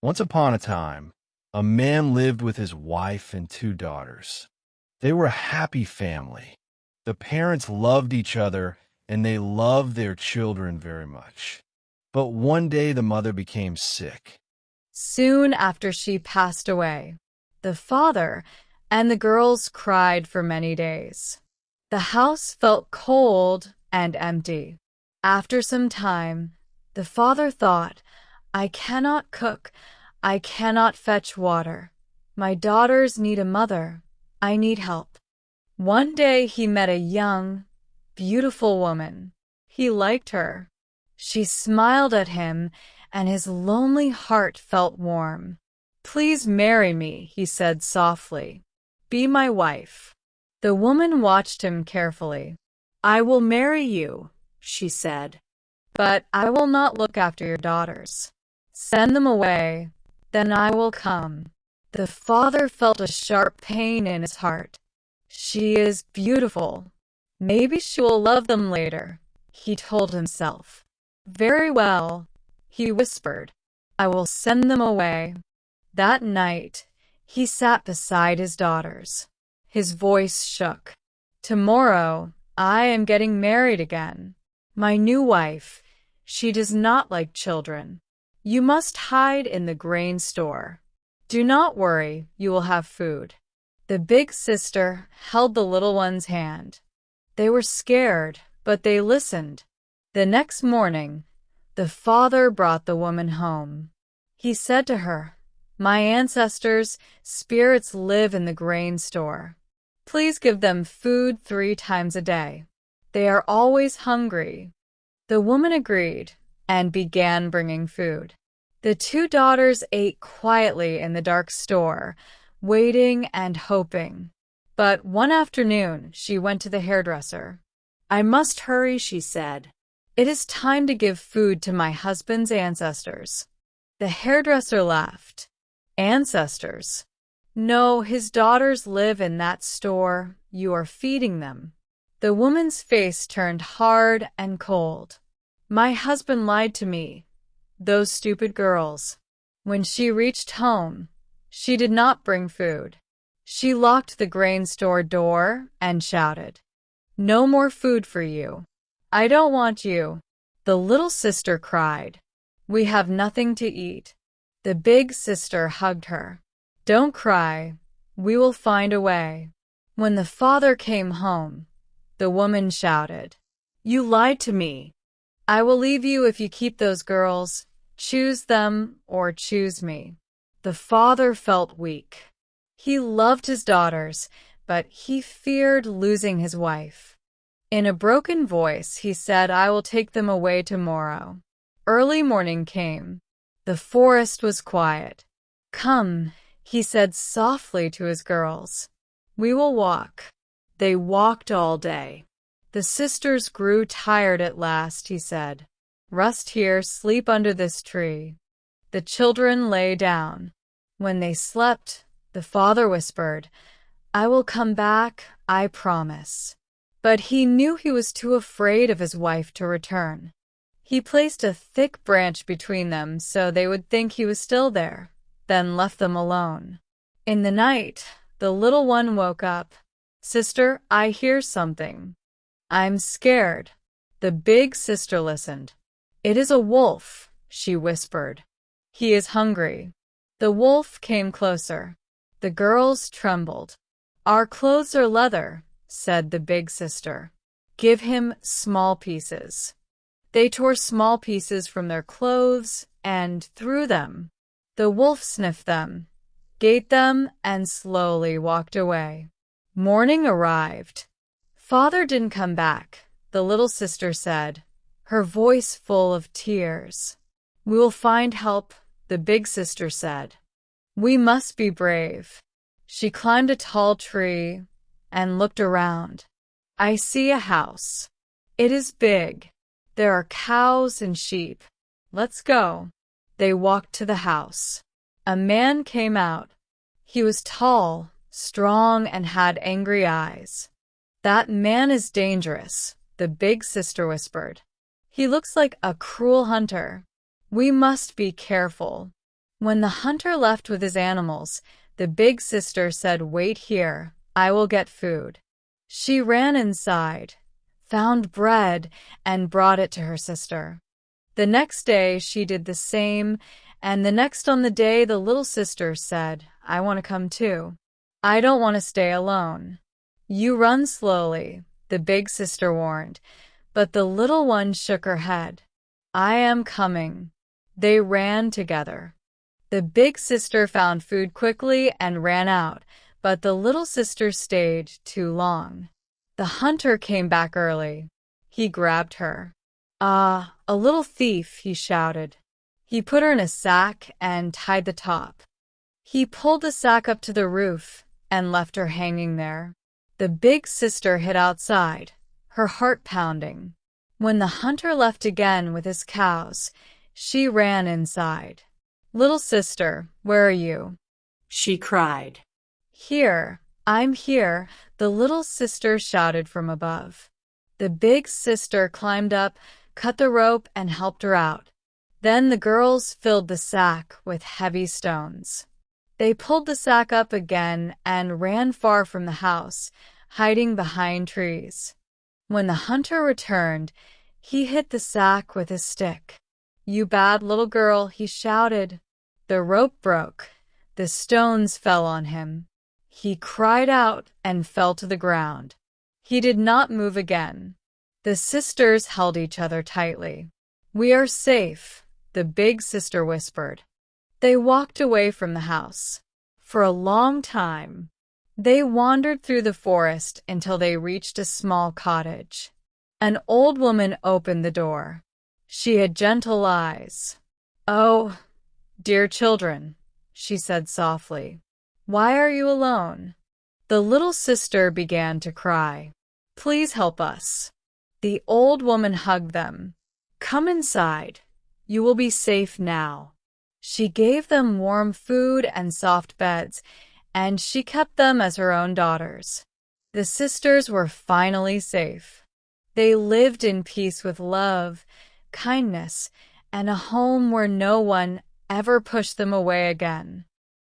Once upon a time, a man lived with his wife and two daughters. They were a happy family. The parents loved each other and they loved their children very much. But one day the mother became sick. Soon after she passed away, the father and the girls cried for many days. The house felt cold and empty. After some time, the father thought, I cannot cook, I cannot fetch water. My daughters need a mother. I need help. One day he met a young, beautiful woman. He liked her. She smiled at him, and his lonely heart felt warm. Please marry me, he said softly. Be my wife. The woman watched him carefully. I will marry you, she said, but I will not look after your daughters. Send them away, then I will come. The father felt a sharp pain in his heart. She is beautiful. Maybe she will love them later, he told himself. Very well, he whispered. I will send them away. That night, he sat beside his daughters. His voice shook. Tomorrow, I am getting married again. My new wife, she does not like children. You must hide in the grain store. Do not worry, you will have food. The big sister held the little one's hand. They were scared, but they listened. The next morning, the father brought the woman home. He said to her, My ancestors' spirits live in the grain store. Please give them food 3 times a day. They are always hungry. The woman agreed and began bringing food. The 2 daughters ate quietly in the dark store, waiting and hoping. But one afternoon, she went to the hairdresser. I must hurry, she said. It is time to give food to my husband's ancestors. The hairdresser laughed. Ancestors? No, his daughters live in that store. You are feeding them. The woman's face turned hard and cold. My husband lied to me. Those stupid girls. When she reached home, she did not bring food. She locked the grain store door and shouted, No more food for you. I don't want you. The little sister cried. We have nothing to eat. The big sister hugged her. Don't cry. We will find a way. When the father came home, the woman shouted, You lied to me. I will leave you if you keep those girls. Choose them or choose me. The father felt weak. He loved his daughters, but he feared losing his wife. In a broken voice, he said, I will take them away tomorrow. Early morning came. The forest was quiet. Come, he said softly to his girls. We will walk. They walked all day. The sisters grew tired at last, he said. Rest here, sleep under this tree. The children lay down. When they slept, the father whispered, I will come back, I promise. But he knew he was too afraid of his wife to return. He placed a thick branch between them so they would think he was still there, then left them alone. In the night, the little one woke up. Sister, I hear something. I'm scared. The big sister listened. It is a wolf, she whispered. He is hungry. The wolf came closer. The girls trembled. Our clothes are leather, said the big sister. Give him small pieces. They tore small pieces from their clothes and threw them. The wolf sniffed them, ate them, and slowly walked away. Morning arrived. Father didn't come back, the little sister said, her voice full of tears. We will find help, the big sister said. We must be brave. She climbed a tall tree and looked around. I see a house. It is big. There are cows and sheep. Let's go. They walked to the house. A man came out. He was tall, strong, and had angry eyes. That man is dangerous, the big sister whispered. He looks like a cruel hunter. We must be careful. When the hunter left with his animals, the big sister said, "Wait here, I will get food." She ran inside, found bread, and brought it to her sister. The next day she did the same, and the next on the day the little sister said, "I want to come too. I don't want to stay alone." "You run slowly," the big sister warned, but the little one shook her head. "I am coming." They ran together. The big sister found food quickly and ran out, but the little sister stayed too long. The hunter came back early. He grabbed her. "Ah, a little thief," he shouted. He put her in a sack and tied the top. He pulled the sack up to the roof and left her hanging there. The big sister hid outside, her heart pounding. When the hunter left again with his cows, she ran inside. "Little sister, where are you?" she cried. "Here, I'm here," the little sister shouted from above. The big sister climbed up, cut the rope, and helped her out. Then the girls filled the sack with heavy stones. They pulled the sack up again and ran far from the house, hiding behind trees. When the hunter returned, he hit the sack with his stick. "You bad little girl," he shouted. The rope broke. The stones fell on him. He cried out and fell to the ground. He did not move again. The sisters held each other tightly. "We are safe," the big sister whispered. They walked away from the house. For a long time, they wandered through the forest until they reached a small cottage. An old woman opened the door. She had gentle eyes. "Oh, dear children," she said softly, "why are you alone?" The little sister began to cry. "Please help us." The old woman hugged them. "Come inside. You will be safe now." She gave them warm food and soft beds, and she kept them as her own daughters. The sisters were finally safe. They lived in peace with love, kindness, and a home where no one ever pushed them away again.